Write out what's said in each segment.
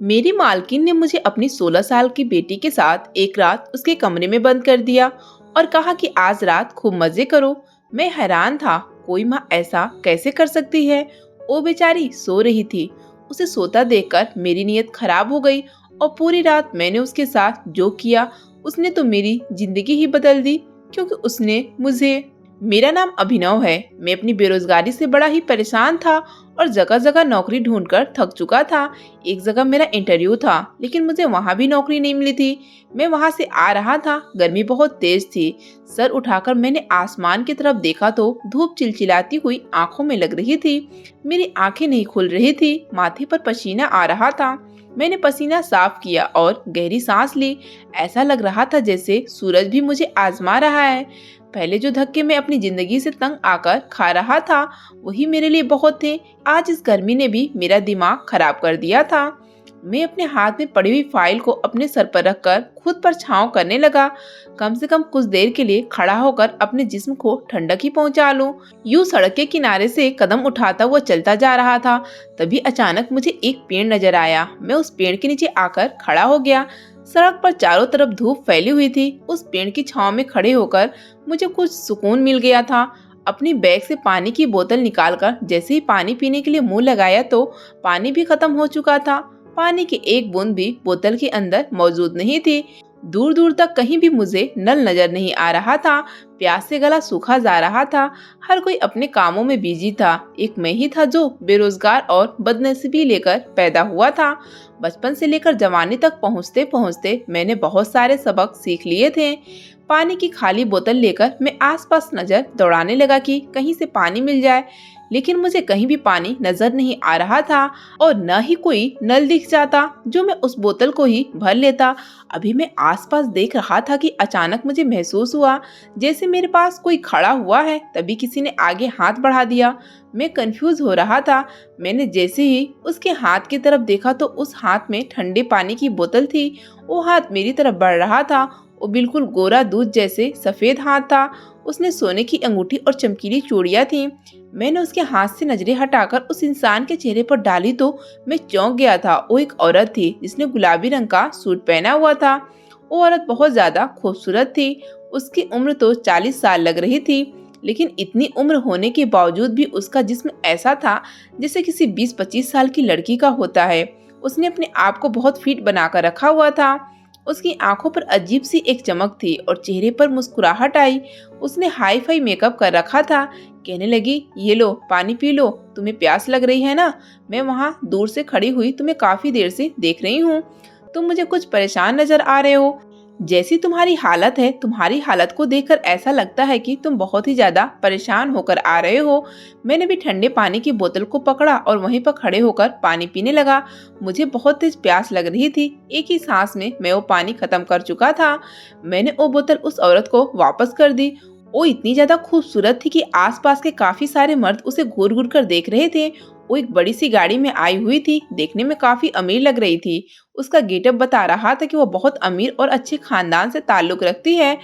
मेरी मालकिन ने मुझे अपनी 16 साल की बेटी के साथ एक रात उसके कमरे में बंद कर दिया और कहा कि आज रात खूब मजे करो। मैं हैरान था, कोई माँ ऐसा कैसे कर सकती है। वो बेचारी सो रही थी। उसे सोता देखकर मेरी नीयत खराब हो गई और पूरी रात मैंने उसके साथ जो किया उसने तो मेरी जिंदगी ही बदल दी, क्योंकि उसने मुझे। मेरा नाम अभिनव है। मैं अपनी बेरोजगारी से बड़ा ही परेशान था और जगह जगह नौकरी ढूंढकर थक चुका था। एक जगह मेरा इंटरव्यू था, लेकिन मुझे वहां भी नौकरी नहीं मिली थी। मैं वहां से आ रहा था, गर्मी बहुत तेज थी। सर उठाकर मैंने आसमान की तरफ देखा तो धूप चिलचिलाती हुई आंखों में लग रही थी। मेरी आंखें नहीं खुल रही थी, माथे पर पसीना आ रहा था। मैंने पसीना साफ किया और गहरी सांस ली। ऐसा लग रहा था जैसे सूरज भी मुझे आजमा रहा है। पहले जो धक्के मैं अपनी जिंदगी से तंग आकर खा रहा था, वही मेरे लिए बहुत थे। आज इस गर्मी ने भी मेरा दिमाग खराब कर दिया था। मैं अपने हाथ में पड़ी हुई फाइल को अपने सर पर रखकर खुद पर छांव करने लगा। कम से कम कुछ देर के लिए खड़ा होकर अपने जिस्म को ठंडक ही पहुंचा लूं। यूं सड़क के किनारे से कदम उठाता हुआ चलता जा रहा था। तभी अचानक मुझे एक पेड़ नजर आया। मैं उस पेड़ के नीचे आकर खड़ा हो गया। सड़क पर चारों तरफ धूप फैली हुई थी। उस पेड़ की छांव में खड़े होकर मुझे कुछ सुकून मिल गया था। अपनी बैग से पानी की बोतल निकालकर जैसे ही पानी पीने के लिए मुंह लगाया तो पानी भी खत्म हो चुका था। पानी की एक बूंद भी बोतल के अंदर मौजूद नहीं थी। दूर दूर तक कहीं भी मुझे नल नजर नहीं आ रहा था। प्यास से गला सूखा जा रहा था। हर कोई अपने कामों में बिजी था। एक मैं ही था जो बेरोजगार और बदनसीबी लेकर पैदा हुआ था। बचपन से लेकर जवानी तक पहुँचते पहुँचते मैंने बहुत सारे सबक सीख लिए थे। पानी की खाली बोतल लेकर मैं आसपास नजर दौड़ाने लगा कि कहीं से पानी मिल जाए, लेकिन मुझे कहीं भी पानी नजर नहीं आ रहा था और न ही कोई नल दिख जाता जो मैं उस बोतल को ही भर लेता। अभी मैं आसपास देख रहा था कि अचानक मुझे महसूस हुआ जैसे मेरे पास कोई खड़ा हुआ है। तभी किसी ने आगे हाथ बढ़ा दिया। मैं कंफ्यूज हो रहा था। मैंने जैसे ही उसके हाथ की तरफ देखा तो उस हाथ में ठंडे पानी की बोतल थी। वो हाथ मेरी तरफ बढ़ रहा था। वो बिल्कुल गोरा दूध जैसे सफेद हाथ था। उसने सोने की अंगूठी और चमकीली चूड़ियां थी। मैंने उसके हाथ से नजरें हटाकर उस इंसान के चेहरे पर डाली तो मैं चौंक गया था। वो एक औरत थी जिसने गुलाबी रंग का सूट पहना हुआ था। वो औरत बहुत ज्यादा खूबसूरत थी। उसकी उम्र तो 40 साल लग रही थी, लेकिन इतनी उम्र होने के बावजूद भी उसका जिस्म ऐसा था जैसे किसी 20-25 साल की लड़की का होता है। उसने अपने आप को बहुत फिट बनाकर रखा हुआ था। उसकी आंखों पर अजीब सी एक चमक थी और चेहरे पर मुस्कुराहट आई। उसने हाई फाई मेकअप कर रखा था। कहने लगी, ये लो पानी पी लो, तुम्हें प्यास लग रही है ना? मैं वहाँ दूर से खड़ी हुई तुम्हें काफी देर से देख रही हूँ। तुम मुझे कुछ परेशान नजर आ रहे हो। जैसी तुम्हारी हालत है, तुम्हारी हालत को देखकर ऐसा लगता है कि तुम बहुत ही ज्यादा परेशान होकर आ रहे हो। मैंने भी ठंडे पानी की बोतल को पकड़ा और वहीं पर खड़े होकर पानी पीने लगा। मुझे बहुत तेज प्यास लग रही थी। एक ही सांस में मैं वो पानी खत्म कर चुका था। मैंने वो बोतल उस औरत को वापस कर दी। वो इतनी ज्यादा खूबसूरत थी कि आसपास के काफी सारे मर्द उसे घूर घूर कर देख रहे थे। वो एक बड़ी सी गाड़ी में आई हुई थी, देखने में काफी अमीर लग रही थी। उसका गेटअप बता रहा था कि वो बहुत अमीर और अच्छे खानदान से ताल्लुक रखती है।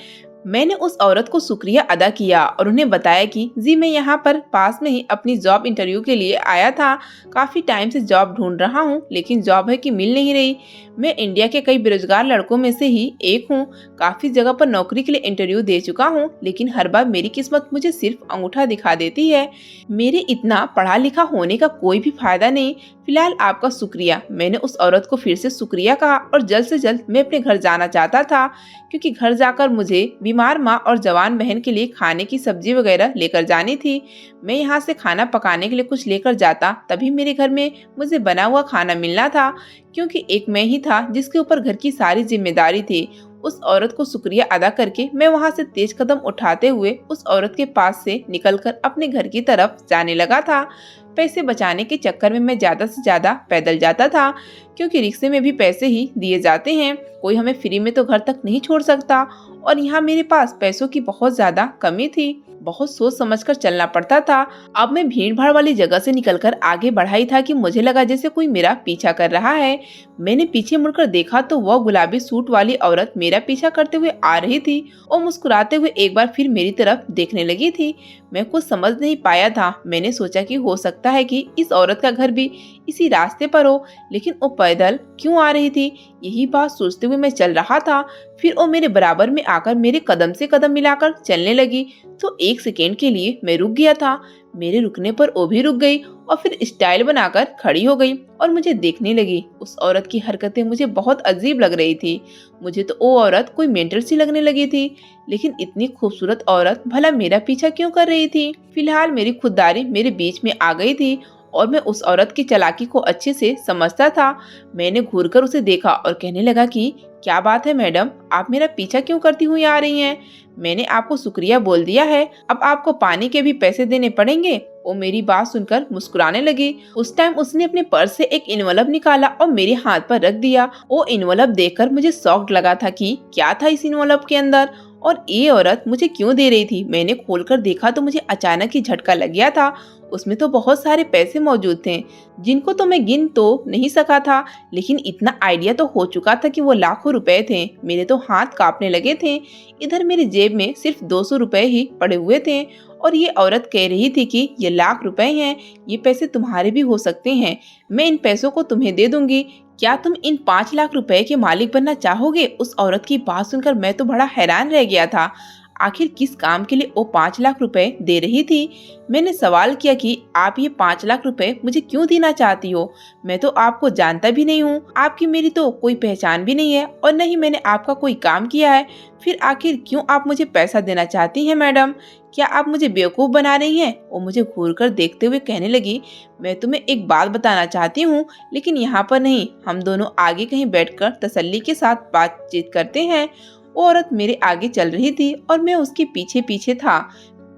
मैंने उस औरत को शुक्रिया अदा किया और उन्हें बताया कि जी मैं यहाँ पर पास में ही अपनी जॉब इंटरव्यू के लिए आया था। काफी टाइम से जॉब ढूंढ रहा हूँ, लेकिन जॉब है कि मिल नहीं रही। मैं इंडिया के कई बेरोजगार लड़कों में से ही एक हूँ। काफी जगह पर नौकरी के लिए इंटरव्यू दे चुका हूँ, लेकिन हर बार मेरी किस्मत मुझे सिर्फ अंगूठा दिखा देती है। मेरे इतना पढ़ा लिखा होने का कोई भी फायदा नहीं। फिलहाल आपका शुक्रिया। मैंने उस औरत को फिर से शुक्रिया कहा और जल्द से जल्द मैं अपने घर जाना चाहता था, क्योंकि घर जाकर मुझे बीमार माँ और जवान बहन के लिए खाने की सब्जी वगैरह लेकर जानी थी। मैं यहाँ से खाना पकाने के लिए कुछ लेकर जाता, तभी मेरे घर में मुझे बना हुआ खाना मिलना था, क्योंकि एक मैं ही था जिसके ऊपर घर की सारी जिम्मेदारी थी। उस औरत को शुक्रिया अदा करके मैं वहाँ से तेज कदम उठाते हुए उस औरत के पास से निकलकर अपने घर की तरफ जाने लगा था। पैसे बचाने के चक्कर में मैं ज्यादा से ज्यादा पैदल जाता था, क्योंकि रिक्शे में भी पैसे ही दिए जाते हैं। कोई हमें फ्री में तो घर तक नहीं छोड़ सकता, और यहाँ मेरे पास पैसों की बहुत ज्यादा कमी थी। बहुत सोच समझकर चलना पड़ता था। अब मैं भीड़ भाड़ वाली जगह से निकलकर आगे बढ़ा ही था कि मुझे लगा जैसे कोई मेरा पीछा कर रहा है। मैंने पीछे मुड़कर देखा तो वह गुलाबी सूट वाली औरत मेरा पीछा करते हुए आ रही थी और मुस्कुराते हुए एक बार फिर मेरी तरफ देखने लगी थी। मैं कुछ समझ नहीं पाया था। मैंने सोचा कि हो सकता है कि इस औरत का घर भी इसी रास्ते पर हो, लेकिन वो पैदल क्यों आ रही थी? यही बात सोचते हुए मैं चल रहा था। फिर वो मेरे बराबर में आकर मेरे कदम से कदम मिलाकर चलने लगी। तो एक सेकेंड के लिए मैं रुक गया था। मेरे रुकने पर वो भी रुक गई और फिर स्टाइल बनाकर खड़ी हो गई और मुझे देखने लगी। उस औरत की हरकतें मुझे बहुत अजीब लग रही थी। मुझे तो वो औरत कोई मेंटल सी लगने लगी थी। लेकिन इतनी खूबसूरत औरत भला मेरा पीछा क्यों कर रही थी? फिलहाल मेरी खुददारी मेरे बीच में आ गई थी और मैं उस औरत की चालाकी को अच्छे से समझता था। मैंने घूरकर उसे देखा और कहने लगा कि क्या बात है मैडम, आप मेरा पीछा क्यों करती हुई आ रही हैं? मैंने आपको शुक्रिया बोल दिया है, अब आपको पानी के भी पैसे देने पड़ेंगे। वो मेरी बात सुनकर मुस्कुराने लगी। उस टाइम उसने अपने पर्स से एक इन्वेलप निकाला और मेरे हाथ पर रख दिया। वो इन्वेलप देखकर मुझे शॉक्ड लगा था कि क्या था इस इन्वेलप के अंदर और ये औरत मुझे क्यों दे रही थी। मैंने खोलकर देखा तो मुझे अचानक ही झटका लग गया था। उसमें तो बहुत सारे पैसे मौजूद थे जिनको तो मैं गिन तो नहीं सका था, लेकिन इतना आइडिया तो हो चुका था कि वो लाखों रुपए थे। मेरे तो हाथ कांपने लगे थे। इधर मेरी जेब में सिर्फ 200 रुपए ही पड़े हुए थे और ये औरत कह रही थी कि ये लाख रुपए हैं, ये पैसे तुम्हारे भी हो सकते हैं, मैं इन पैसों को तुम्हें दे दूंगी, क्या तुम इन 5 लाख रुपए के मालिक बनना चाहोगे? उस औरत की बात सुनकर मैं तो बड़ा हैरान रह गया था। आखिर किस काम के लिए वो 5 लाख रुपए दे रही थी? मैंने सवाल किया कि आप ये 5 लाख रुपए मुझे क्यों देना चाहती हो? मैं तो आपको जानता भी नहीं हूँ, आपकी मेरी तो कोई पहचान भी नहीं है और न ही मैंने आपका कोई काम किया है। फिर आखिर क्यों आप मुझे पैसा देना चाहती हैं मैडम? क्या आप मुझे बेवकूफ बना रही हैं? वो मुझे घूरकर देखते हुए कहने लगी, मैं तुम्हें एक बात बताना चाहती हूँ, लेकिन यहाँ पर नहीं, हम दोनों आगे कहीं बैठकर तसल्ली के साथ बातचीत करते हैं। वो औरत मेरे आगे चल रही थी और मैं उसके पीछे पीछे था।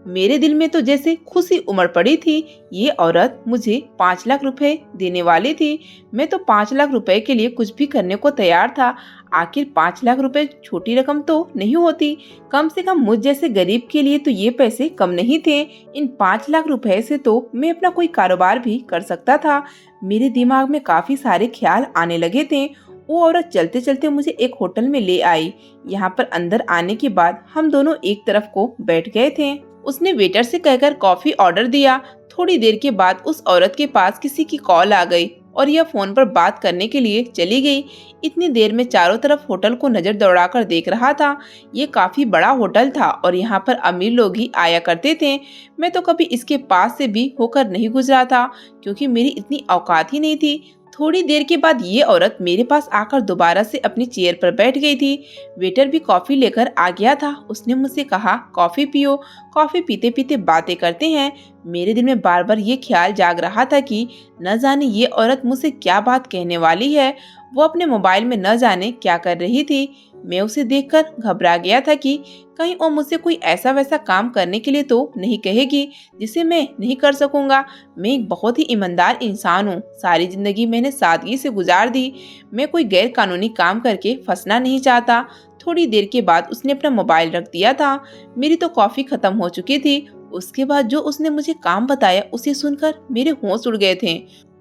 मेरे दिल में तो जैसे खुशी उमड़ पड़ी थी। ये औरत मुझे 5 लाख रुपए देने वाली थी। मैं तो 5 लाख रुपए के लिए कुछ भी करने को तैयार था। आखिर 5 लाख रुपए छोटी रकम तो नहीं होती। कम से कम मुझ जैसे गरीब के लिए तो ये पैसे कम नहीं थे। इन 5 लाख रुपए से तो मैं अपना कोई कारोबार भी कर सकता था। मेरे दिमाग में काफी सारे ख्याल आने लगे थे। वो औरत चलते चलते मुझे एक होटल में ले आई। यहाँ पर अंदर आने के बाद हम दोनों एक तरफ को बैठ गए थे। उसने वेटर से कहकर कॉफी ऑर्डर दिया। थोड़ी देर के बाद उस औरत के पास किसी की कॉल आ गई और यह फोन पर बात करने के लिए चली गई। इतनी देर में चारों तरफ होटल को नजर दौड़ाकर देख रहा था। ये काफी बड़ा होटल था और यहाँ पर अमीर लोग ही आया करते थे। मैं तो कभी इसके पास से भी होकर नहीं गुजरा था क्योंकि मेरी इतनी औकात ही नहीं थी। थोड़ी देर के बाद ये औरत मेरे पास आकर दोबारा से अपनी चेयर पर बैठ गई थी। वेटर भी कॉफी लेकर आ गया था। उसने मुझसे कहा, कॉफी पियो, कॉफी पीते पीते बातें करते हैं। मेरे दिल में बार बार ये ख्याल जाग रहा था कि न जाने ये औरत मुझसे क्या बात कहने वाली है। वो अपने मोबाइल में न जाने क्या कर रही थी। मैं उसे देखकर घबरा गया था कि कहीं वो मुझसे कोई ऐसा वैसा काम करने के लिए तो नहीं कहेगी जिसे मैं नहीं कर सकूंगा। मैं एक बहुत ही ईमानदार इंसान हूँ। सारी जिंदगी मैंने सादगी से गुजार दी। मैं कोई गैर कानूनी काम करके फंसना नहीं चाहता। थोड़ी देर के बाद उसने अपना मोबाइल रख दिया था। मेरी तो कॉफी खत्म हो चुकी थी। उसके बाद जो उसने मुझे काम बताया उसे सुनकर मेरे होश उड़ गए थे।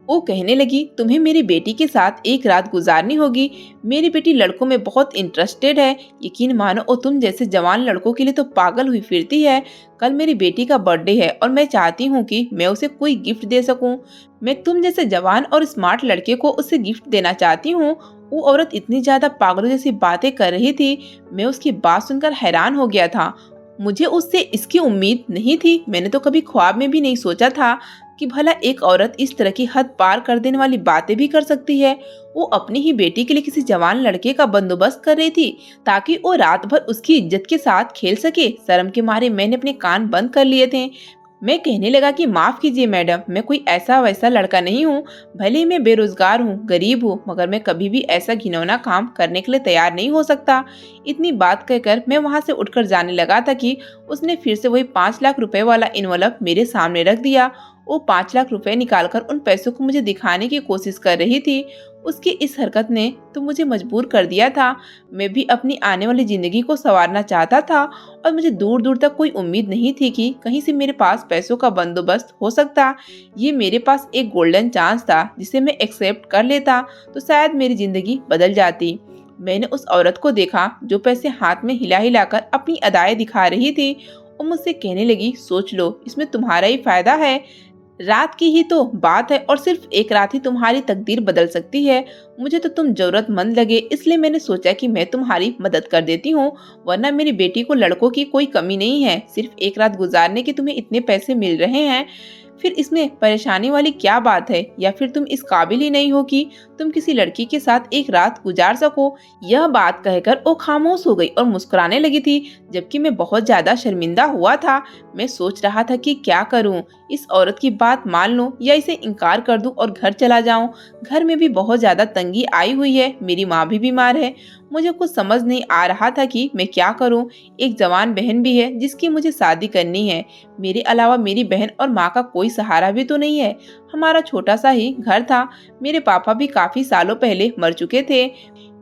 वो कहने लगी, तुम्हें मेरी बेटी के साथ एक रात गुजारनी होगी। मेरी बेटी लड़कों में बहुत इंटरेस्टेड है। यकीन मानो वो तुम जैसे जवान लड़कों के लिए तो पागल हुई फिरती है। कल मेरी बेटी का बर्थडे है और मैं चाहती हूँ कि मैं उसे कोई गिफ्ट दे सकूं। मैं तुम जैसे जवान और स्मार्ट लड़के को उसे गिफ्ट देना चाहती हूँ। वो औरत इतनी ज्यादा पागलों जैसी बातें कर रही थी। मैं उसकी बात सुनकर हैरान हो गया था। मुझे उससे इसकी उम्मीद नहीं थी। मैंने तो कभी ख्वाब में भी नहीं सोचा था कि भला एक औरत इस तरह की हद पार कर देने वाली बातें भी कर सकती है। वो अपनी ही बेटी के लिए किसी जवान लड़के का बंदोबस्त कर रही थी ताकि वो रात भर उसकी इज्जत के साथ खेल सके। शर्म के मारे मैंने अपने कान बंद कर लिए थे। मैं कहने लगा कि माफ कीजिए मैडम, मैं कोई ऐसा वैसा लड़का नहीं हूँ। भले ही मैं बेरोजगार हूँ, गरीब हूँ, मगर मैं कभी भी ऐसा घिनौना काम करने के लिए तैयार नहीं हो सकता। इतनी बात कहकर मैं वहाँ से उठकर जाने लगा था कि उसने फिर से वही 5 लाख रुपए वाला इन्वेलप मेरे सामने रख दिया। वो 5 लाख रुपए निकालकर उन पैसों को मुझे दिखाने की कोशिश कर रही थी। उसकी इस हरकत ने तो मुझे मजबूर कर दिया था। मैं भी अपनी आने वाली जिंदगी को संवारना चाहता था और मुझे दूर दूर तक कोई उम्मीद नहीं थी कि कहीं से मेरे पास पैसों का बंदोबस्त हो सकता। ये मेरे पास एक गोल्डन चांस था जिसे मैं एक्सेप्ट कर लेता तो शायद मेरी जिंदगी बदल जाती। मैंने उस औरत को देखा जो पैसे हाथ में हिला हिलाकर अपनी अदाएं दिखा रही थी। वो मुझसे कहने लगी, सोच लो, इसमें तुम्हारा ही फायदा है। रात की ही तो बात है और सिर्फ एक रात ही तुम्हारी तकदीर बदल सकती है। मुझे तो तुम जरूरतमंद लगे, इसलिए मैंने सोचा कि मैं तुम्हारी मदद कर देती हूँ। वरना मेरी बेटी को लड़कों की कोई कमी नहीं है। सिर्फ एक रात गुजारने के तुम्हें इतने पैसे मिल रहे हैं, फिर इसमें परेशानी वाली क्या बात है? या फिर तुम इस काबिल ही नहीं हो कि तुम किसी लड़की के साथ एक रात गुजार सको? यह बात कहकर वो खामोश हो गई और मुस्कुराने लगी थी, जबकि मैं बहुत ज्यादा शर्मिंदा हुआ था। मैं सोच रहा था कि क्या करूं, इस औरत की बात मान लूं या इसे इनकार कर दूं और घर चला जाऊं। घर में भी बहुत ज्यादा तंगी आई हुई है, मेरी माँ भी बीमार है। मुझे कुछ समझ नहीं आ रहा था कि मैं क्या करूं। एक जवान बहन भी है जिसकी मुझे शादी करनी है। मेरे अलावा मेरी बहन और माँ का कोई सहारा भी तो नहीं है। हमारा छोटा सा ही घर था। मेरे पापा भी काफी सालों पहले मर चुके थे।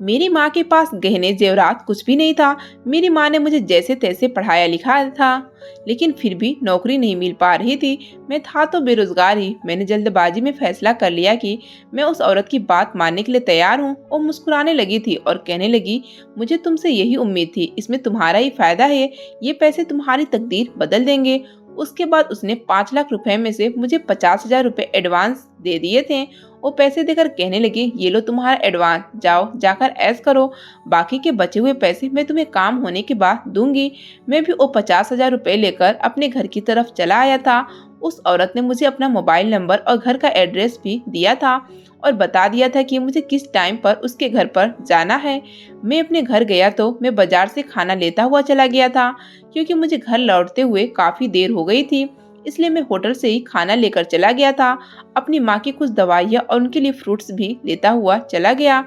मेरी माँ के पास गहने जेवरात कुछ भी नहीं था। मेरी माँ ने मुझे जैसे तैसे पढ़ाया लिखाया था, लेकिन फिर भी नौकरी नहीं मिल पा रही थी। मैं था तो बेरोजगार ही। मैंने जल्दबाजी में फैसला कर लिया कि मैं उस औरत की बात मानने के लिए तैयार हूँ। वो मुस्कुराने लगी थी और कहने लगी, मुझे तुमसे यही उम्मीद थी, इसमें तुम्हारा ही फायदा है। ये पैसे तुम्हारी तकदीर बदल देंगे। उसके बाद उसने 5 लाख रुपए में से मुझे 50,000 रुपए एडवांस दे दिए थे। वो पैसे देकर कहने लगे, ये लो तुम्हारा एडवांस, जाओ जाकर ऐश करो। बाकी के बचे हुए पैसे मैं तुम्हें काम होने के बाद दूंगी। मैं भी वो 50,000 रुपए लेकर अपने घर की तरफ चला आया था। उस औरत ने मुझे अपना मोबाइल नंबर और घर का एड्रेस भी दिया था और बता दिया था कि मुझे किस टाइम पर उसके घर पर जाना है। मैं अपने घर गया तो मैं बाजार से खाना लेता हुआ चला गया था, क्योंकि मुझे घर लौटते हुए काफी देर हो गई थी। इसलिए मैं होटल से ही खाना लेकर चला गया था। अपनी माँ की कुछ दवाइयाँ और उनके लिए फ्रूट्स भी लेता हुआ चला गया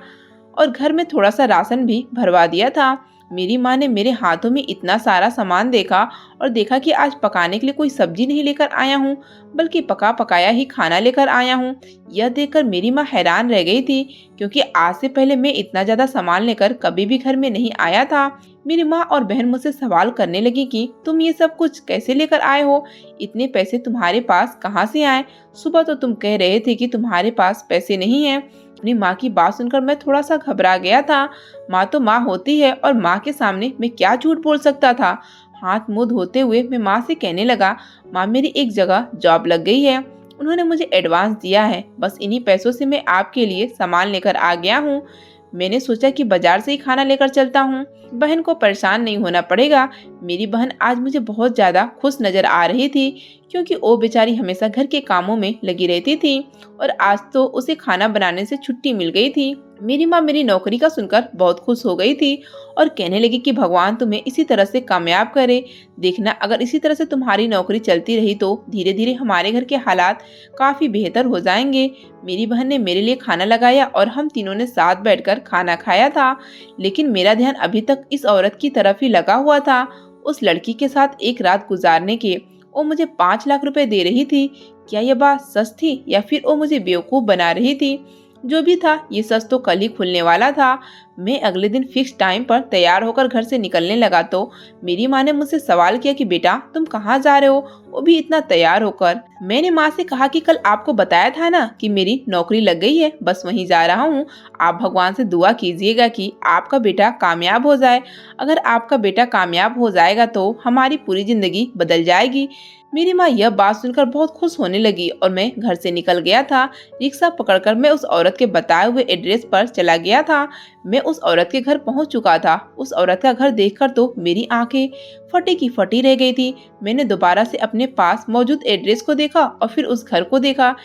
और घर में थोड़ा सा राशन भी भरवा दिया था। मेरी माँ ने मेरे हाथों में इतना सारा सामान देखा और देखा कि आज पकाने के लिए कोई सब्जी नहीं लेकर आया हूँ, बल्कि पका पकाया ही खाना लेकर आया हूँ। यह देखकर मेरी माँ हैरान रह गई थी, क्योंकि आज से पहले मैं इतना ज्यादा सामान लेकर कभी भी घर में नहीं आया था। मेरी माँ और बहन मुझसे सवाल करने लगी कि तुम ये सब कुछ कैसे लेकर आए हो? इतने पैसे तुम्हारे पास कहाँ से आए? सुबह तो तुम कह रहे थे कि तुम्हारे पास पैसे नहीं है। अपनी माँ की बात सुनकर मैं थोड़ा सा घबरा गया था। माँ तो माँ होती है और माँ के सामने मैं क्या झूठ बोल सकता था। हाथ मुंह धोते हुए मैं माँ से कहने लगा, माँ मेरी एक जगह जॉब लग गई है, उन्होंने मुझे एडवांस दिया है, बस इन्हीं पैसों से मैं आपके लिए सामान लेकर आ गया हूँ। मैंने सोचा कि बाजार से ही खाना लेकर चलता हूँ, बहन को परेशान नहीं होना पड़ेगा। मेरी बहन आज मुझे बहुत ज्यादा खुश नजर आ रही थी, क्योंकि वो बेचारी हमेशा घर के कामों में लगी रहती थी और आज तो उसे खाना बनाने से छुट्टी मिल गई थी। मेरी माँ मेरी नौकरी का सुनकर बहुत खुश हो गई थी और कहने लगी कि भगवान तुम्हें इसी तरह से कामयाब करे। देखना, अगर इसी तरह से तुम्हारी नौकरी चलती रही तो धीरे धीरे हमारे घर के हालात काफी बेहतर हो जाएंगे। मेरी बहन ने मेरे लिए खाना लगाया और हम तीनों ने साथ बैठकर खाना खाया था, लेकिन मेरा ध्यान अभी तक इस औरत की तरफ ही लगा हुआ था, उस लड़की के साथ एक रात गुजारने के। वो मुझे 5 लाख रुपए दे रही थी। क्या यह बात सच थी या फिर वो मुझे बेवकूफ बना रही थी? जो भी था, ये सच तो कल ही खुलने वाला था। मैं अगले दिन फिक्स टाइम पर तैयार होकर घर से निकलने लगा तो मेरी माँ ने मुझसे सवाल किया कि बेटा तुम कहाँ जा रहे हो, वो भी इतना तैयार होकर। मैंने माँ से कहा कि कल आपको बताया था ना कि मेरी नौकरी लग गई है, बस वहीं जा रहा हूँ। आप भगवान से दुआ कीजिएगा कि आपका बेटा कामयाब हो जाए। अगर आपका बेटा कामयाब हो जाएगा तो हमारी पूरी जिंदगी बदल जाएगी। मेरी माँ यह बात सुनकर बहुत खुश होने लगी और मैं घर से निकल गया था। रिक्शा पकड़कर मैं उस औरत के बताए हुए एड्रेस पर चला गया था। मैं उस औरत के घर पहुंच चुका था। उस औरत का घर देखकर तो मेरी आंखें फटी की फटी रह गई थी। मैंने दोबारा से अपने पास मौजूद एड्रेस को देखा और फिर उस घर को देखा।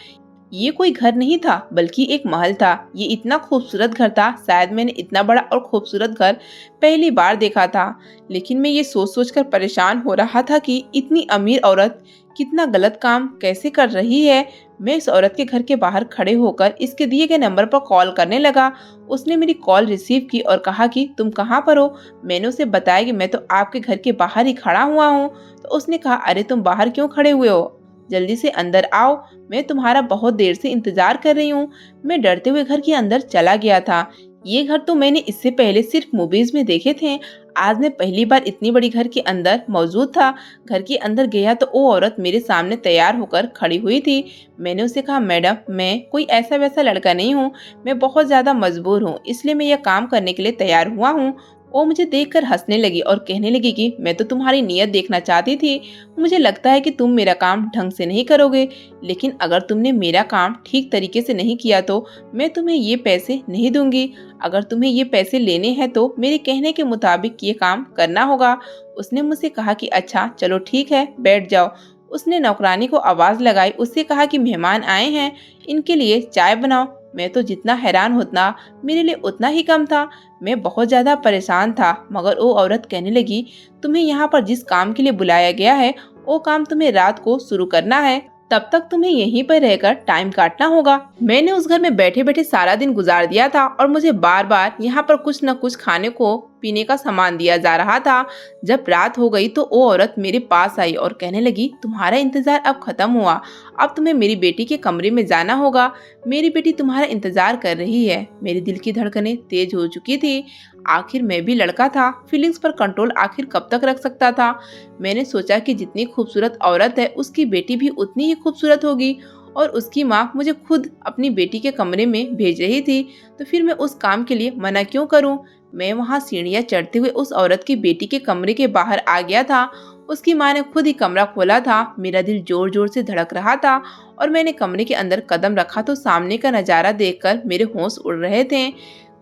ये कोई घर नहीं था, बल्कि एक महल था। ये इतना खूबसूरत घर था, शायद मैंने इतना बड़ा और खूबसूरत घर पहली बार देखा था। लेकिन मैं ये सोच सोच कर परेशान हो रहा था कि इतनी अमीर औरत कितना गलत काम कैसे कर रही है। मैं इस औरत के घर के बाहर खड़े होकर इसके दिए गए नंबर पर कॉल करने लगा। उसने मेरी कॉल रिसीव की और कहा कि तुम कहाँ पर हो। मैंने उसे बताया कि मैं तो आपके घर के बाहर ही खड़ा हुआ हूँ। तो उसने कहा, अरे तुम बाहर क्यों खड़े हुए हो, जल्दी से अंदर आओ, मैं तुम्हारा बहुत देर से इंतजार कर रही हूँ। मैं डरते हुए घर के अंदर चला गया था। ये घर तो मैंने इससे पहले सिर्फ मूवीज में देखे थे। आज मैं पहली बार इतनी बड़ी घर के अंदर मौजूद था। घर के अंदर गया तो वो औरत मेरे सामने तैयार होकर खड़ी हुई थी। मैंने उसे कहा, मैडम मैं कोई ऐसा वैसा लड़का नहीं हूँ, मैं बहुत ज्यादा मजबूर हूँ, इसलिए मैं यह काम करने के लिए तैयार हुआ हूँ। वो मुझे देखकर हंसने लगी और कहने लगी कि मैं तो तुम्हारी नीयत देखना चाहती थी। मुझे लगता है कि तुम मेरा काम ढंग से नहीं करोगे, लेकिन अगर तुमने मेरा काम ठीक तरीके से नहीं किया तो मैं तुम्हें ये पैसे नहीं दूंगी। अगर तुम्हें ये पैसे लेने हैं तो मेरे कहने के मुताबिक ये काम करना होगा। उसने मुझसे कहा कि अच्छा चलो ठीक है, बैठ जाओ। उसने नौकरानी को आवाज लगाई, उससे कहा कि मेहमान आए हैं, इनके लिए चाय बनाओ। मैं तो जितना हैरान होता मेरे लिए उतना ही कम था। मैं बहुत ज्यादा परेशान था, मगर वो औरत कहने लगी, तुम्हें यहाँ पर जिस काम के लिए बुलाया गया है वो काम तुम्हें रात को शुरू करना है, तब तक तुम्हें यहीं पर रहकर टाइम काटना होगा। मैंने उस घर में बैठे बैठे सारा दिन गुजार दिया था और मुझे बार बार यहाँ पर कुछ न कुछ खाने को पीने का सामान दिया जा रहा था। जब रात हो गई तो वो औरत मेरे पास आई और कहने लगी, तुम्हारा इंतजार अब खत्म हुआ, अब तुम्हें मेरी बेटी के कमरे में जाना होगा। मेरी बेटी तुम्हारा इंतजार कर रही है। मेरे दिल की धड़कनें तेज हो चुकी थी। आखिर मैं भी लड़का था, फीलिंग्स पर कंट्रोल आखिर कब तक रख सकता था। मैंने सोचा कि जितनी खूबसूरत औरत है उसकी बेटी भी उतनी ही खूबसूरत होगी, और उसकी माँ मुझे खुद अपनी बेटी के कमरे में भेज रही थी, तो फिर मैं उस काम के लिए मना क्यों करूं। मैं वहां सीढ़ियां चढ़ते हुए उस औरत की बेटी के कमरे के बाहर आ गया था। उसकी माँ ने खुद ही कमरा खोला था। मेरा दिल जोर जोर से धड़क रहा था और मैंने कमरे के अंदर कदम रखा तो सामने का नजारा देखकर मेरे होश उड़ रहे थे।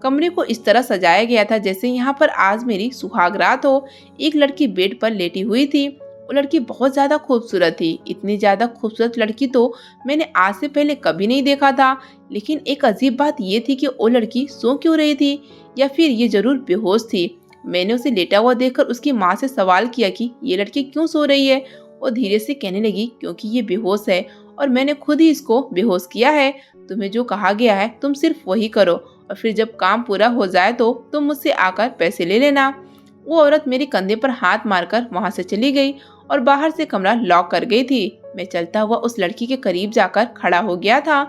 कमरे को इस तरह सजाया गया था जैसे यहाँ पर आज मेरी सुहाग रात हो। एक लड़की बेड पर लेटी हुई थी। वो लड़की बहुत ज्यादा खूबसूरत थी। इतनी ज्यादा खूबसूरत लड़की तो मैंने आज से पहले कभी नहीं देखा था। लेकिन एक अजीब बात ये थी कि वो लड़की सो क्यों रही थी, या फिर ये जरूर बेहोश थी। मैंने उसे लेटा हुआ देखकर उसकी माँ से सवाल किया कि ये लड़की क्यों सो रही है। वो धीरे से कहने लगी, क्योंकि ये बेहोश है और मैंने खुद ही इसको बेहोश किया है। तुम्हें जो कहा गया है तुम सिर्फ वही करो, और फिर जब काम पूरा हो जाए तो तुम मुझसे आकर पैसे ले लेना। वो औरत मेरे कंधे पर हाथ मारकर वहां से चली गई और बाहर से कमरा लॉक कर गई थी। मैं चलता हुआ उस लड़की के करीब जाकर खड़ा हो गया था।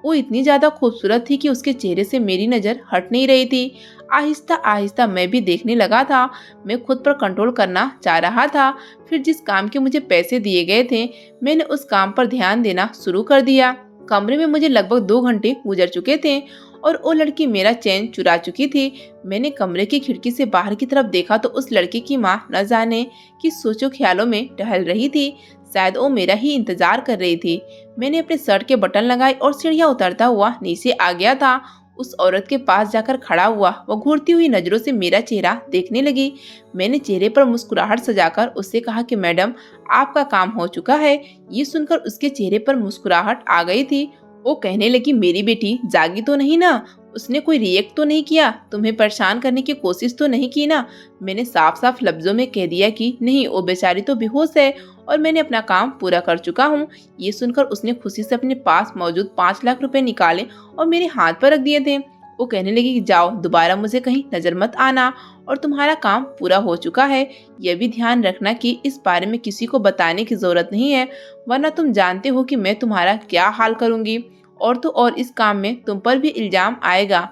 वो इतनी ज्यादा खूबसूरत थी कि उसके चेहरे से मेरी नजर हट नहीं रही थी। आहिस्ता आहिस्ता मैं भी देखने लगा था। मैं खुद पर कंट्रोल करना चाह रहा था। फिर जिस काम के मुझे पैसे दिए गए थे मैंने उस काम पर ध्यान देना शुरू कर दिया। कमरे में मुझे लगभग 2 घंटे गुजर चुके थे और वो लड़की मेरा चैन चुरा चुकी थी। मैंने कमरे की खिड़की से बाहर की तरफ देखा तो उस लड़की की माँ न जाने कि सोचो ख्यालों में टहल रही थी। शायद वो मेरा ही इंतजार कर रही थी। मैंने अपने शर्ट के बटन लगाए और सीढ़ियाँ उतरता हुआ नीचे आ गया था। उस औरत के पास जाकर खड़ा हुआ। वो घूरती हुई नजरों से मेरा चेहरा देखने लगी। मैंने चेहरे पर मुस्कुराहट सजाकर उससे कहा कि मैडम, आपका काम हो चुका है। ये सुनकर उसके चेहरे पर मुस्कुराहट आ गई थी। वो कहने लगी, मेरी बेटी जागी तो नहीं ना? उसने कोई रिएक्ट तो नहीं किया? तुम्हें परेशान करने की कोशिश तो नहीं की ना? मैंने साफ साफ लफ्जों में कह दिया कि नहीं, वो बेचारी तो बेहोश है और मैंने अपना काम पूरा कर चुका हूँ। ये सुनकर उसने खुशी से अपने पास मौजूद 5 लाख रुपए निकाले और मेरे हाथ पर रख दिए थे। वो कहने लगी कि जाओ, दोबारा मुझे कहीं नजर मत आना और तुम्हारा काम पूरा हो चुका है। यह भी ध्यान रखना कि इस बारे में किसी को बताने की जरूरत नहीं है, वरना तुम जानते हो कि मैं तुम्हारा क्या हाल करूंगी। और तो और इस काम में तुम पर भी इल्जाम आएगा।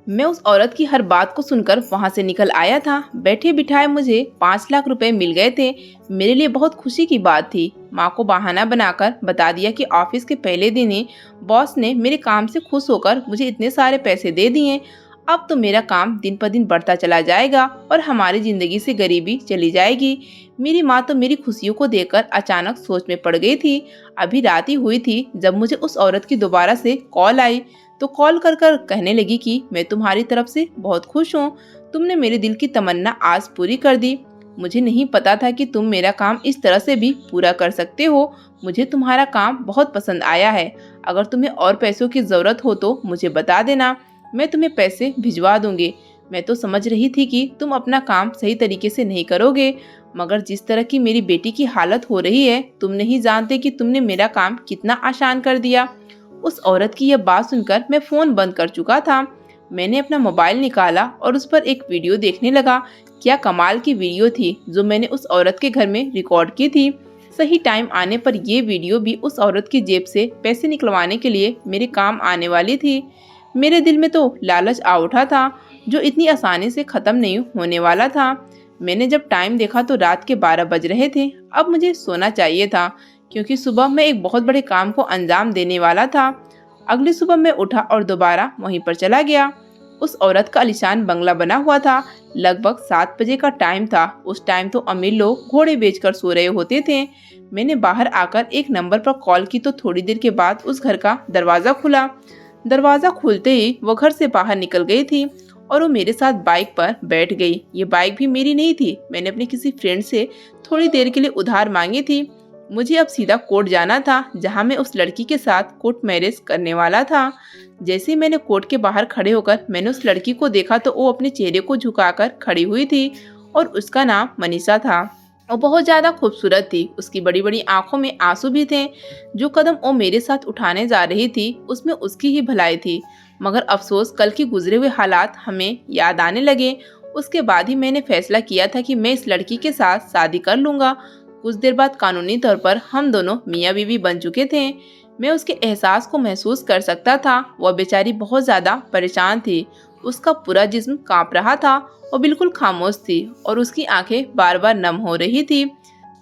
मैं उस औरत की हर बात को सुनकर वहां से निकल आया था। बैठे बिठाए मुझे 5 लाख रुपए मिल गए थे। मेरे लिए बहुत खुशी की बात थी। माँ को बहाना बनाकर बता दिया कि ऑफिस के पहले दिन ही बॉस ने मेरे काम से खुश होकर मुझे इतने सारे पैसे दे दिए। अब तो मेरा काम दिन पर दिन बढ़ता चला जाएगा और हमारी जिंदगी से गरीबी चली जाएगी। मेरी माँ तो मेरी खुशियों को देखकर अचानक सोच में पड़ गई थी। अभी रात ही हुई थी जब मुझे उस औरत की दोबारा से कॉल आई, तो कॉल कर कर कहने लगी कि मैं तुम्हारी तरफ से बहुत खुश हूँ। तुमने मेरे दिल की तमन्ना आज पूरी कर दी। मुझे नहीं पता था कि तुम मेरा काम इस तरह से भी पूरा कर सकते हो। मुझे तुम्हारा काम बहुत पसंद आया है। अगर तुम्हें और पैसों की जरूरत हो तो मुझे बता देना, मैं तुम्हें पैसे भिजवा दूंगी। मैं तो समझ रही थी कि तुम अपना काम सही तरीके से नहीं करोगे, मगर जिस तरह की मेरी बेटी की हालत हो रही है, तुम नहीं जानते कि तुमने मेरा काम कितना आसान कर दिया। उस औरत की यह बात सुनकर मैं फोन बंद कर चुका था। मैंने अपना मोबाइल निकाला और उस पर एक वीडियो देखने लगा। क्या कमाल की वीडियो थी जो मैंने उस औरत के घर में रिकॉर्ड की थी। सही टाइम आने पर ये वीडियो भी उस औरत की जेब से पैसे निकलवाने के लिए मेरे काम आने वाली थी। मेरे दिल में तो लालच आ उठा था जो इतनी आसानी से खत्म नहीं होने वाला था। मैंने जब टाइम देखा तो रात के 12 बज रहे थे। अब मुझे सोना चाहिए था क्योंकि सुबह मैं एक बहुत बड़े काम को अंजाम देने वाला था। अगली सुबह मैं उठा और दोबारा वहीं पर चला गया। उस औरत का आलीशान बंगला बना हुआ था। लगभग 7 बजे का टाइम था। उस टाइम तो अमीर लोग घोड़े बेचकर सो रहे होते थे। मैंने बाहर आकर एक नंबर पर कॉल की तो थोड़ी देर के बाद उस घर का दरवाजा खुला। दरवाजा खुलते ही वो घर से बाहर निकल गई थी और वो मेरे साथ बाइक पर बैठ गई। ये बाइक भी मेरी नहीं थी, मैंने अपने किसी फ्रेंड से थोड़ी देर के लिए उधार मांगी थी। मुझे अब सीधा कोर्ट जाना था, जहां मैं उस लड़की के साथ कोर्ट मैरिज करने वाला था। जैसे ही मैंने कोर्ट के बाहर खड़े होकर मैंने उस लड़की को देखा तो वो अपने चेहरे को झुकाकर खड़ी हुई थी और उसका नाम मनीषा था। वो बहुत ज़्यादा खूबसूरत थी, उसकी बड़ी बड़ी आंखों में आंसू भी थे। जो कदम वो मेरे साथ उठाने जा रही थी उसमें उसकी ही भलाई थी, मगर अफसोस कल के गुजरे हुए हालात हमें याद आने लगे। उसके बाद ही मैंने फैसला किया था कि मैं इस लड़की के साथ शादी कर लूँगा। कुछ देर बाद कानूनी तौर पर हम दोनों मियाँ बीवी बन चुके थे। मैं उसके एहसास को महसूस कर सकता था। वह बेचारी बहुत ज़्यादा परेशान थी, उसका पूरा जिस्म कांप रहा था। वो बिल्कुल खामोश थी और उसकी आंखें बार बार नम हो रही थी।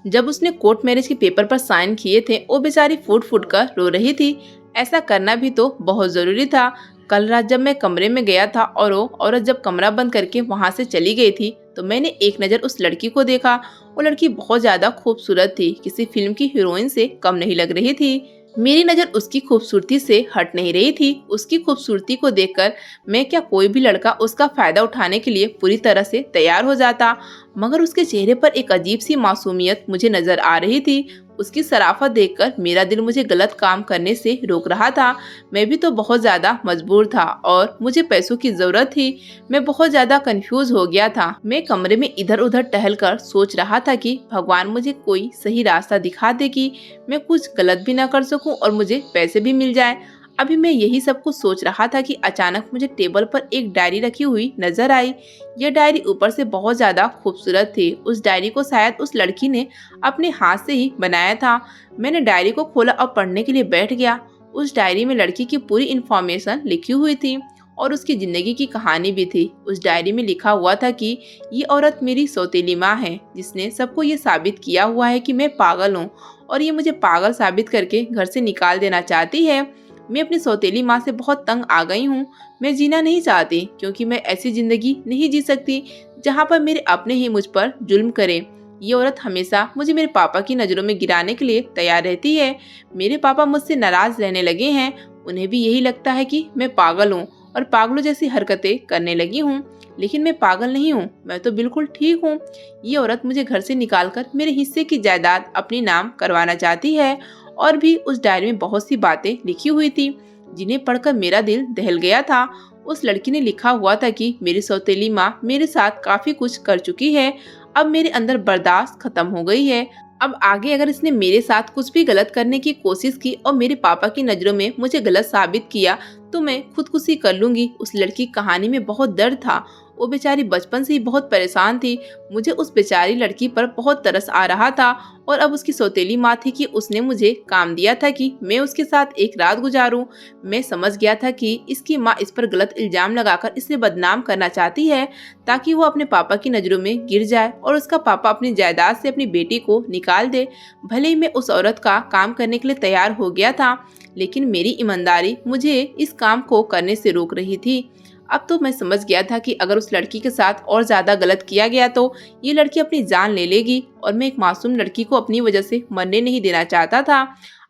जब उसने कोर्ट मैरिज के पेपर पर साइन किए थे वो बेचारी फूट फूट कर रो रही थी। ऐसा करना भी तो बहुत ज़रूरी था। कल रात जब मैं कमरे में गया था और वो औरत जब कमरा बंद करके वहाँ से चली गई थी तो मैंने एक नज़र उस लड़की को देखा। वो लड़की बहुत ज़्यादा खूबसूरत थी, किसी फिल्म की हीरोइन से कम नहीं लग रही थी। मेरी नज़र उसकी खूबसूरती से हट नहीं रही थी। उसकी खूबसूरती को देखकर मैं क्या कोई भी लड़का उसका फ़ायदा उठाने के लिए पूरी तरह से तैयार हो जाता, मगर उसके चेहरे पर एक अजीब सी मासूमियत मुझे नज़र आ रही थी। उसकी शराफत देखकर मेरा दिल मुझे गलत काम करने से रोक रहा था। मैं भी तो बहुत ज़्यादा मजबूर था और मुझे पैसों की ज़रूरत थी। मैं बहुत ज़्यादा कंफ्यूज हो गया था। मैं कमरे में इधर उधर टहलकर सोच रहा था कि भगवान मुझे कोई सही रास्ता दिखा दे कि मैं कुछ गलत भी ना कर सकूं और मुझे पैसे भी मिल जाए। अभी मैं यही सब कुछ सोच रहा था कि अचानक मुझे टेबल पर एक डायरी रखी हुई नजर आई। यह डायरी ऊपर से बहुत ज़्यादा खूबसूरत थी। उस डायरी को शायद उस लड़की ने अपने हाथ से ही बनाया था। मैंने डायरी को खोला और पढ़ने के लिए बैठ गया। उस डायरी में लड़की की पूरी इन्फॉर्मेशन लिखी हुई थी और उसकी ज़िंदगी की कहानी भी थी। उस डायरी में लिखा हुआ था कि ये औरत मेरी सौतेली माँ है, जिसने सबको ये साबित किया हुआ है कि मैं पागल हूँ और ये मुझे पागल साबित करके घर से निकाल देना चाहती है। मैं अपनी सौतेली माँ से बहुत तंग आ गई हूँ। मैं जीना नहीं चाहती, क्योंकि मैं ऐसी ज़िंदगी नहीं जी सकती जहाँ पर मेरे अपने ही मुझ पर जुल्म करें। ये औरत हमेशा मुझे मेरे पापा की नज़रों में गिराने के लिए तैयार रहती है। मेरे पापा मुझसे नाराज़ रहने लगे हैं। उन्हें भी यही लगता है कि मैं पागल हूँ और पागलों जैसी हरकतें करने लगी हूँ, लेकिन मैं पागल नहीं हूँ, मैं तो बिल्कुल ठीक हूँ। ये औरत मुझे घर से निकालकर मेरे हिस्से की जायदाद अपने नाम करवाना चाहती है। और भी उस डायरी में बहुत सी बातें लिखी हुई थी जिन्हें पढ़कर मेरा दिल दहल गया था। उस लड़की ने लिखा हुआ था कि मेरी सौतेली माँ मेरे साथ काफी कुछ कर चुकी है, अब मेरे अंदर बर्दाश्त खत्म हो गई है। अब आगे अगर इसने मेरे साथ कुछ भी गलत करने की कोशिश की और मेरे पापा की नज़रों में मुझे गलत साबित किया तो मैं खुदकुशी कर लूंगी। उस लड़की की कहानी में बहुत दर्द था। वो बेचारी बचपन से ही बहुत परेशान थी। मुझे उस बेचारी लड़की पर बहुत तरस आ रहा था और अब उसकी सौतेली माँ थी कि उसने मुझे काम दिया था कि मैं उसके साथ एक रात गुजारूं। मैं समझ गया था कि इसकी माँ इस पर गलत इल्जाम लगाकर इसे बदनाम करना चाहती है ताकि वो अपने पापा की नज़रों में गिर जाए और उसका पापा अपनी जायदाद से अपनी बेटी को निकाल दे। भले ही मैं उस औरत का काम करने के लिए तैयार हो गया था, लेकिन मेरी ईमानदारी मुझे इस काम को करने से रोक रही थी। अब तो मैं समझ गया था कि अगर उस लड़की के साथ और ज़्यादा गलत किया गया तो ये लड़की अपनी जान ले लेगी और मैं एक मासूम लड़की को अपनी वजह से मरने नहीं देना चाहता था।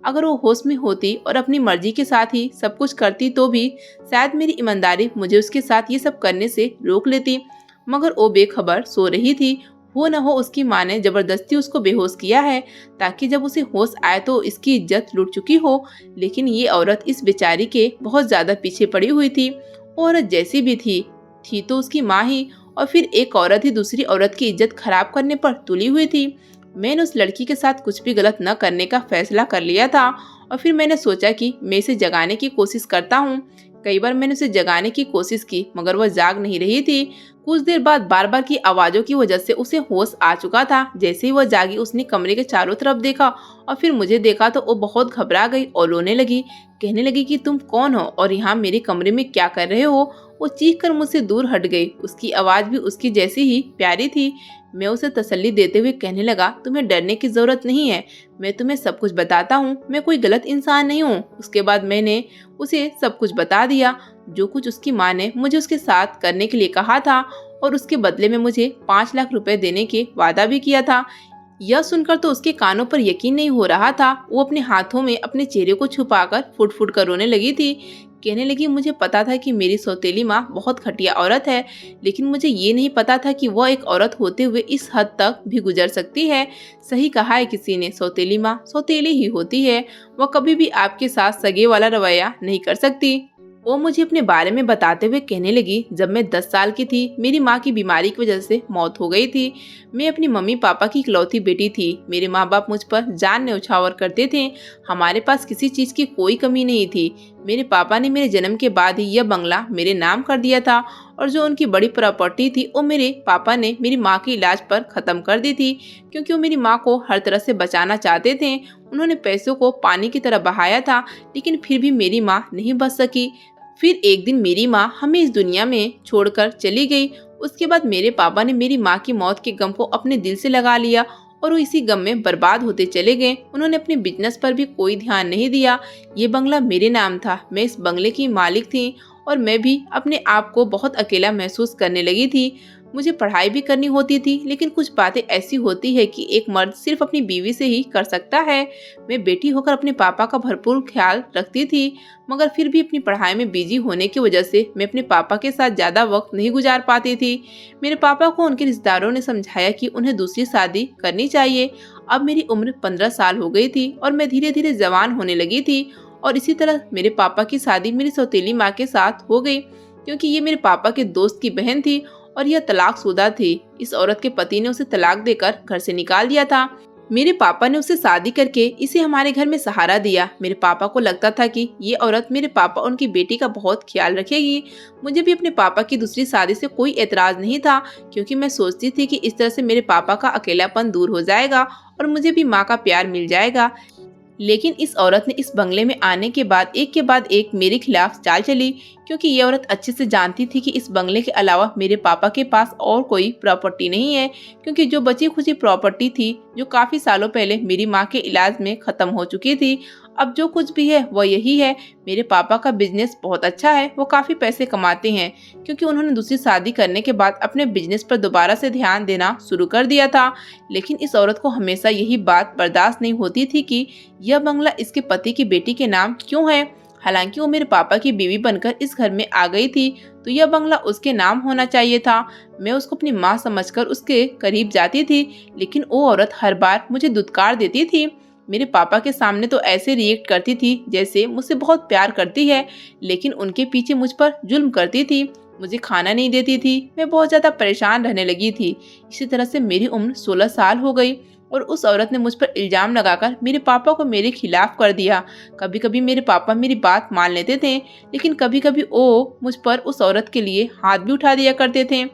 अगर वो होश में होती और अपनी मर्जी के साथ ही सब कुछ करती तो भी शायद मेरी ईमानदारी मुझे उसके साथ ये सब करने से रोक लेती, मगर वो बेखबर सो रही थी। हो न हो उसकी माँ ने जबरदस्ती उसको बेहोश किया है ताकि जब उसे होश आए तो इसकी इज्जत लूट चुकी हो। लेकिन ये औरत इस बेचारी के बहुत ज़्यादा पीछे पड़ी हुई थी। औरत जैसी भी थी तो उसकी माँ ही, और फिर एक औरत ही दूसरी औरत की इज्जत खराब करने पर तुली हुई थी। मैंने उस लड़की के साथ कुछ भी गलत न करने का फैसला कर लिया था और फिर मैंने सोचा कि मैं इसे जगाने की कोशिश करता हूँ। कई बार मैंने उसे जगाने की कोशिश की मगर वह जाग नहीं रही थी। कुछ देर बाद बार बार की आवाज़ों की वजह से उसे होश आ चुका था। जैसे ही वह जागी उसने कमरे के चारों तरफ देखा और फिर मुझे देखा तो वो बहुत घबरा गई और रोने लगी। कहने लगी कि तुम कौन हो और यहाँ मेरे कमरे में क्या कर रहे हो। वो चीख कर मुझसे दूर हट गई। उसकी आवाज़ भी उसकी जैसी ही प्यारी थी। मैं उसे तसल्ली देते हुए कहने लगा, तुम्हें डरने की ज़रूरत नहीं है, मैं तुम्हें सब कुछ बताता हूँ, मैं कोई गलत इंसान नहीं हूँ। उसके बाद मैंने उसे सब कुछ बता दिया, जो कुछ उसकी माँ ने मुझे उसके साथ करने के लिए कहा था और उसके बदले में मुझे 5 लाख रुपए देने के वादा भी किया था। यह सुनकर तो उसके कानों पर यकीन नहीं हो रहा था। वो अपने हाथों में अपने चेहरे को छुपाकर फुट फुट कर रोने लगी थी। कहने लगी, मुझे पता था कि मेरी सौतेली माँ बहुत घटिया औरत है, लेकिन मुझे ये नहीं पता था कि वह एक औरत होते हुए इस हद तक भी गुजर सकती है। सही कहा है किसी ने, सौतेली माँ सौतेली ही होती है, वह कभी भी आपके साथ सगे वाला रवैया नहीं कर सकती। वो मुझे अपने बारे में बताते हुए कहने लगी, जब मैं 10 साल की थी मेरी माँ की बीमारी की वजह से मौत हो गई थी। मैं अपनी मम्मी पापा की इकलौती बेटी थी। मेरे माँ बाप मुझ पर जान न्यौछावर करते थे। हमारे पास किसी चीज़ की कोई कमी नहीं थी। मेरे पापा ने मेरे जन्म के बाद ही यह बंगला मेरे नाम कर दिया था और जो उनकी बड़ी प्रॉपर्टी थी वो मेरे पापा ने मेरी माँ के इलाज पर ख़त्म कर दी थी, क्योंकि वो मेरी माँ को हर तरह से बचाना चाहते थे। उन्होंने पैसों को पानी की तरह बहाया था, लेकिन फिर भी मेरी माँ नहीं बच सकी। फिर एक दिन मेरी माँ हमें इस दुनिया में छोड़कर चली गई। उसके बाद मेरे पापा ने मेरी माँ की मौत के गम को अपने दिल से लगा लिया और वो इसी गम में बर्बाद होते चले गए। उन्होंने अपने बिजनेस पर भी कोई ध्यान नहीं दिया। ये बंगला मेरे नाम था, मैं इस बंगले की मालिक थी और मैं भी अपने आप को बहुत अकेला महसूस करने लगी थी। मुझे पढ़ाई भी करनी होती थी, लेकिन कुछ बातें ऐसी होती है कि एक मर्द सिर्फ अपनी बीवी से ही कर सकता है। मैं बेटी होकर अपने पापा का भरपूर ख्याल रखती थी, मगर फिर भी अपनी पढ़ाई में बिजी होने की वजह से मैं अपने पापा के साथ ज़्यादा वक्त नहीं गुजार पाती थी। मेरे पापा को उनके रिश्तेदारों ने समझाया कि उन्हें दूसरी शादी करनी चाहिए। अब मेरी उम्र 15 साल हो गई थी और मैं धीरे धीरे जवान होने लगी थी और इसी तरह मेरे पापा की शादी मेरी सौतेली माँ के साथ हो गई, क्योंकि ये मेरे पापा के दोस्त की बहन थी और यह तलाकशुदा थी। इस औरत के पति ने उसे तलाक देकर घर से निकाल दिया था। मेरे पापा ने उसे शादी करके इसे हमारे घर में सहारा दिया। मेरे पापा को लगता था कि ये औरत मेरे पापा और उनकी बेटी का बहुत ख्याल रखेगी। मुझे भी अपने पापा की दूसरी शादी से कोई एतराज नहीं था, क्योंकि मैं सोचती थी कि इस तरह से मेरे पापा का अकेलापन दूर हो जाएगा और मुझे भी माँ का प्यार मिल जाएगा। लेकिन इस औरत ने इस बंगले में आने के बाद एक मेरे खिलाफ चाल चली, क्योंकि ये औरत अच्छे से जानती थी कि इस बंगले के अलावा मेरे पापा के पास और कोई प्रॉपर्टी नहीं है, क्योंकि जो बची खुची प्रॉपर्टी थी जो काफ़ी सालों पहले मेरी माँ के इलाज में ख़त्म हो चुकी थी, अब जो कुछ भी है वह यही है। मेरे पापा का बिजनेस बहुत अच्छा है, वो काफ़ी पैसे कमाते हैं, क्योंकि उन्होंने दूसरी शादी करने के बाद अपने बिजनेस पर दोबारा से ध्यान देना शुरू कर दिया था। लेकिन इस औरत को हमेशा यही बात बर्दाश्त नहीं होती थी कि यह बंगला इसके पति की बेटी के नाम क्यों है। हालांकि वो मेरे पापा की बीवी बनकर इस घर में आ गई थी, तो यह बंगला उसके नाम होना चाहिए था। मैं उसको अपनी माँ समझकर उसके करीब जाती थी, लेकिन वो औरत हर बार मुझे दुत्कार देती थी। मेरे पापा के सामने तो ऐसे रिएक्ट करती थी जैसे मुझसे बहुत प्यार करती है, लेकिन उनके पीछे मुझ पर जुल्म करती थी। मुझे खाना नहीं देती थी। मैं बहुत ज़्यादा परेशान रहने लगी थी। इसी तरह से मेरी उम्र 16 साल हो गई और उस औरत ने मुझ पर इल्ज़ाम लगाकर मेरे पापा को मेरे खिलाफ कर दिया। कभी कभी मेरे पापा मेरी बात मान लेते थे, लेकिन कभी कभी वो मुझ पर उस औरत के लिए हाथ भी उठा दिया करते थे।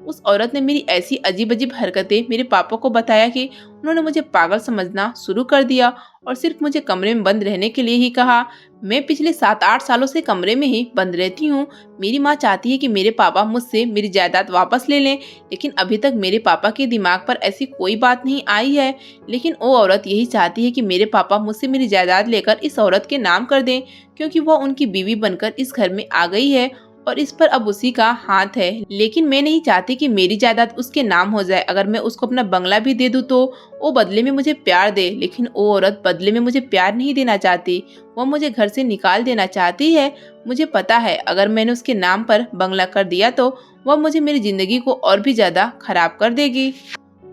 उस औरत ने मेरी ऐसी अजीब अजीब हरकतें मेरे पापा को बताया कि उन्होंने मुझे पागल समझना शुरू कर दिया और सिर्फ मुझे कमरे में बंद रहने के लिए ही कहा। मैं पिछले 7-8 सालों से कमरे में ही बंद रहती हूँ। मेरी माँ चाहती है कि मेरे पापा मुझसे मेरी जायदाद वापस ले लें, लेकिन अभी तक मेरे पापा के दिमाग पर ऐसी कोई बात नहीं आई है। लेकिन वो औरत यही चाहती है कि मेरे पापा मुझसे मेरी जायदाद लेकर इस औरत के नाम कर दें, क्योंकि वह उनकी बीवी बनकर इस घर में आ गई है और इस पर अब उसी का हाथ है। लेकिन मैं नहीं चाहती कि मेरी जायदाद उसके नाम हो जाए। अगर मैं उसको अपना बंगला भी दे दूं तो वो बदले में मुझे प्यार दे, लेकिन वो औरत बदले में मुझे प्यार नहीं देना चाहती। वो मुझे घर से निकाल देना चाहती है। मुझे पता है अगर मैंने उसके नाम पर बंगला कर दिया तो वह मुझे मेरी जिंदगी को और भी ज्यादा खराब कर देगी।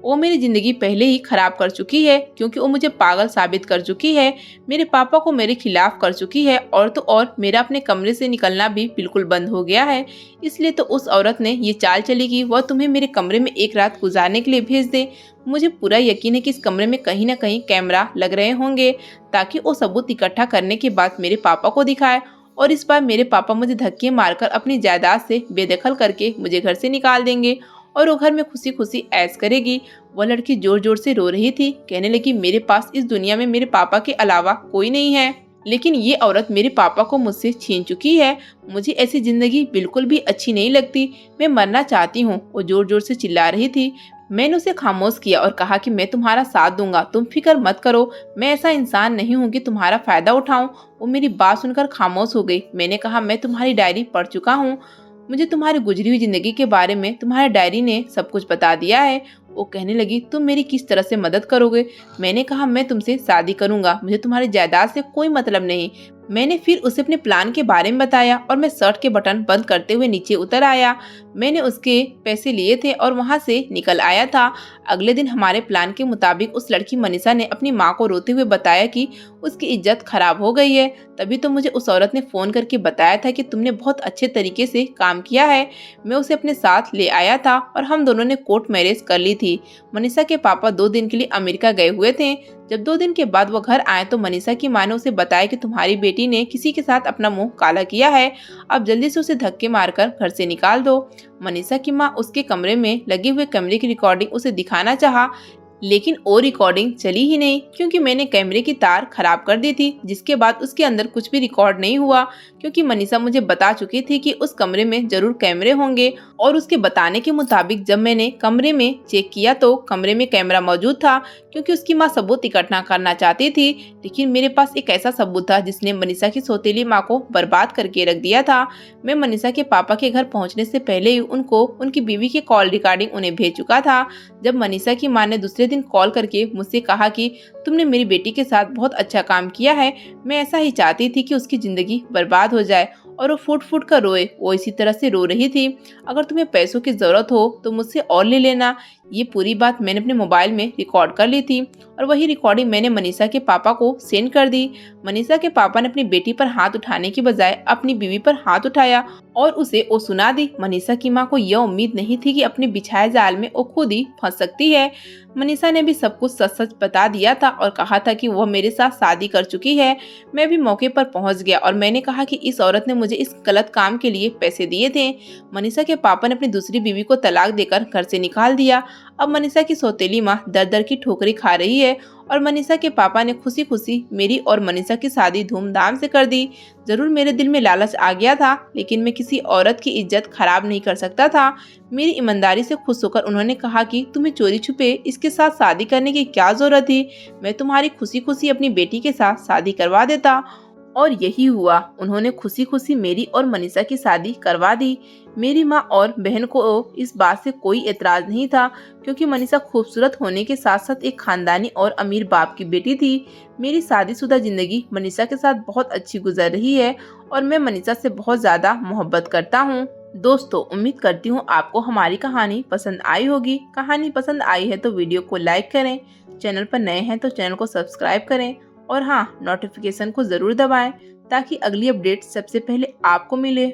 वो मेरी ज़िंदगी पहले ही ख़राब कर चुकी है, क्योंकि वो मुझे पागल साबित कर चुकी है, मेरे पापा को मेरे खिलाफ कर चुकी है और तो और मेरा अपने कमरे से निकलना भी बिल्कुल बंद हो गया है। इसलिए तो उस औरत ने ये चाल चली कि वह तुम्हें मेरे कमरे में एक रात गुजारने के लिए भेज दे। मुझे पूरा यकीन है कि इस कमरे में कहीं ना कहीं कैमरा लग रहे होंगे, ताकि वो सबूत इकट्ठा करने के बाद मेरे पापा को दिखाए और इस बार मेरे पापा मुझे धक्के मारकर अपनी जायदाद से बेदखल करके मुझे घर से निकाल देंगे और वो घर में खुशी खुशी ऐश करेगी। वह लड़की जोर जोर से रो रही थी, कहने लगी मेरे पास इस दुनिया में मेरे पापा के अलावा कोई नहीं है। लेकिन ये औरत मेरे पापा को मुझसे छीन चुकी है। मुझे ऐसी जिंदगी बिल्कुल भी अच्छी नहीं लगती। मैं मरना चाहती हूँ। वो जोर जोर से चिल्ला रही थी। मैंने उसे खामोश किया और कहा कि मैं तुम्हारा साथ दूंगा, तुम फिक्र मत करो। मैं ऐसा इंसान नहीं हूँ कि तुम्हारा फायदा उठाऊं। वो मेरी बात सुनकर खामोश हो गई। मैंने कहा, मैं तुम्हारी डायरी पढ़ चुका हूँ। मुझे तुम्हारी गुजरी हुई जिंदगी के बारे में तुम्हारी डायरी ने सब कुछ बता दिया है। वो कहने लगी, तुम मेरी किस तरह से मदद करोगे? मैंने कहा, मैं तुमसे शादी करूंगा, मुझे तुम्हारी जायदाद से कोई मतलब नहीं। मैंने फिर उसे अपने प्लान के बारे में बताया और मैं शर्ट के बटन बंद करते हुए नीचे उतर आया। मैंने उसके पैसे लिए थे और वहां से निकल आया था। अगले दिन हमारे प्लान के मुताबिक उस लड़की मनीषा ने अपनी माँ को रोते हुए बताया कि उसकी इज्जत खराब हो गई है। तभी तो मुझे उस औरत ने फोन करके बताया था कि तुमने बहुत अच्छे तरीके से काम किया है। मैं उसे अपने साथ ले आया था और हम दोनों ने कोर्ट मैरिज कर ली थी। मनीषा के पापा 2 दिन के लिए अमेरिका गए हुए थे। जब 2 दिन के बाद वो घर आए तो मनीषा की माँ ने उसे बताया कि तुम्हारी बेटी ने किसी के साथ अपना मुंह काला किया है। अब जल्दी से उसे धक्के मारकर घर से निकाल दो। मनीषा की माँ उसके कमरे में लगे हुए कैमरे की रिकॉर्डिंग उसे दिखाना चाहा, लेकिन वो रिकॉर्डिंग चली ही नहीं क्योंकि मैंने कैमरे की तार खराब कर दी थी, जिसके बाद उसके अंदर कुछ भी रिकॉर्ड नहीं हुआ। क्योंकि मनीषा मुझे बता चुकी थी कि उस कमरे में जरूर कैमरे होंगे और उसके बताने के मुताबिक जब मैंने कमरे में चेक किया तो कमरे में कैमरा मौजूद था। क्योंकि उसकी माँ सबूत इकट्ठा करना चाहती थी, लेकिन मेरे पास एक ऐसा सबूत था जिसने मनीषा की सौतेली माँ को बर्बाद करके रख दिया था। मैं मनीषा के पापा के घर पहुंचने से पहले ही उनको उनकी बीवी की कॉल रिकॉर्डिंग उन्हें भेज चुका था। जब मनीषा की माँ ने दूसरे दिन कॉल करके मुझसे कहा कि तुमने मेरी बेटी के साथ बहुत अच्छा काम किया है, मैं ऐसा ही चाहती थी कि उसकी जिंदगी बर्बाद हो जाए और वो फूट फूट कर रोए। वो इसी तरह से रो रही थी। अगर तुम्हें पैसों की जरूरत हो तो मुझसे और ले लेना। ये पूरी बात मैंने अपने मोबाइल में रिकॉर्ड कर ली थी और वही रिकॉर्डिंग मैंने मनीषा के पापा को सेंड कर दी। मनीषा के पापा ने अपनी बेटी पर हाथ उठाने की बजाय अपनी बीवी पर हाथ उठाया और उसे वो सुना दी। मनीषा की माँ को यह उम्मीद नहीं थी कि अपने बिछाए जाल में वो खुद ही फंस सकती है। मनीषा ने भी सब कुछ सच सच बता दिया था और कहा था कि वह मेरे साथ शादी कर चुकी है। मैं भी मौके पर पहुंच गया और मैंने कहा कि इस औरत ने मुझे इस गलत काम के लिए पैसे दिए थे। मनीषा के पापा ने अपनी दूसरी बीवी को तलाक देकर घर से निकाल दिया। अब मनीषा की सौतेली माँ दर दर की ठोकरी खा रही है और मनीषा के पापा ने खुशी खुशी मेरी और मनीषा की शादी धूमधाम से कर दी। जरूर मेरे दिल में लालच आ गया था, लेकिन मैं किसी औरत की इज्जत खराब नहीं कर सकता था। मेरी ईमानदारी से खुश होकर उन्होंने कहा कि तुम्हें चोरी छुपे इसके साथ शादी करने की क्या जरूरत थी? मैं तुम्हारी खुशी खुशी अपनी बेटी के साथ शादी करवा देता। और यही हुआ। उन्होंने खुशी खुशी मेरी और मनीषा की शादी करवा दी। मेरी माँ और बहन को इस बात से कोई एतराज नहीं था, क्योंकि मनीषा खूबसूरत होने के साथ साथ एक खानदानी और अमीर बाप की बेटी थी। मेरी शादीशुदा जिंदगी मनीषा के साथ बहुत अच्छी गुजर रही है और मैं मनीषा से बहुत ज्यादा मोहब्बत करता हूँ। दोस्तों, उम्मीद करती हूँ आपको हमारी कहानी पसंद आई होगी। कहानी पसंद आई है तो वीडियो को लाइक करें, चैनल पर नए हैं तो चैनल को सब्सक्राइब करें और हाँ, नोटिफिकेशन को जरूर दबाएं ताकि अगली अपडेट सबसे पहले आपको मिले।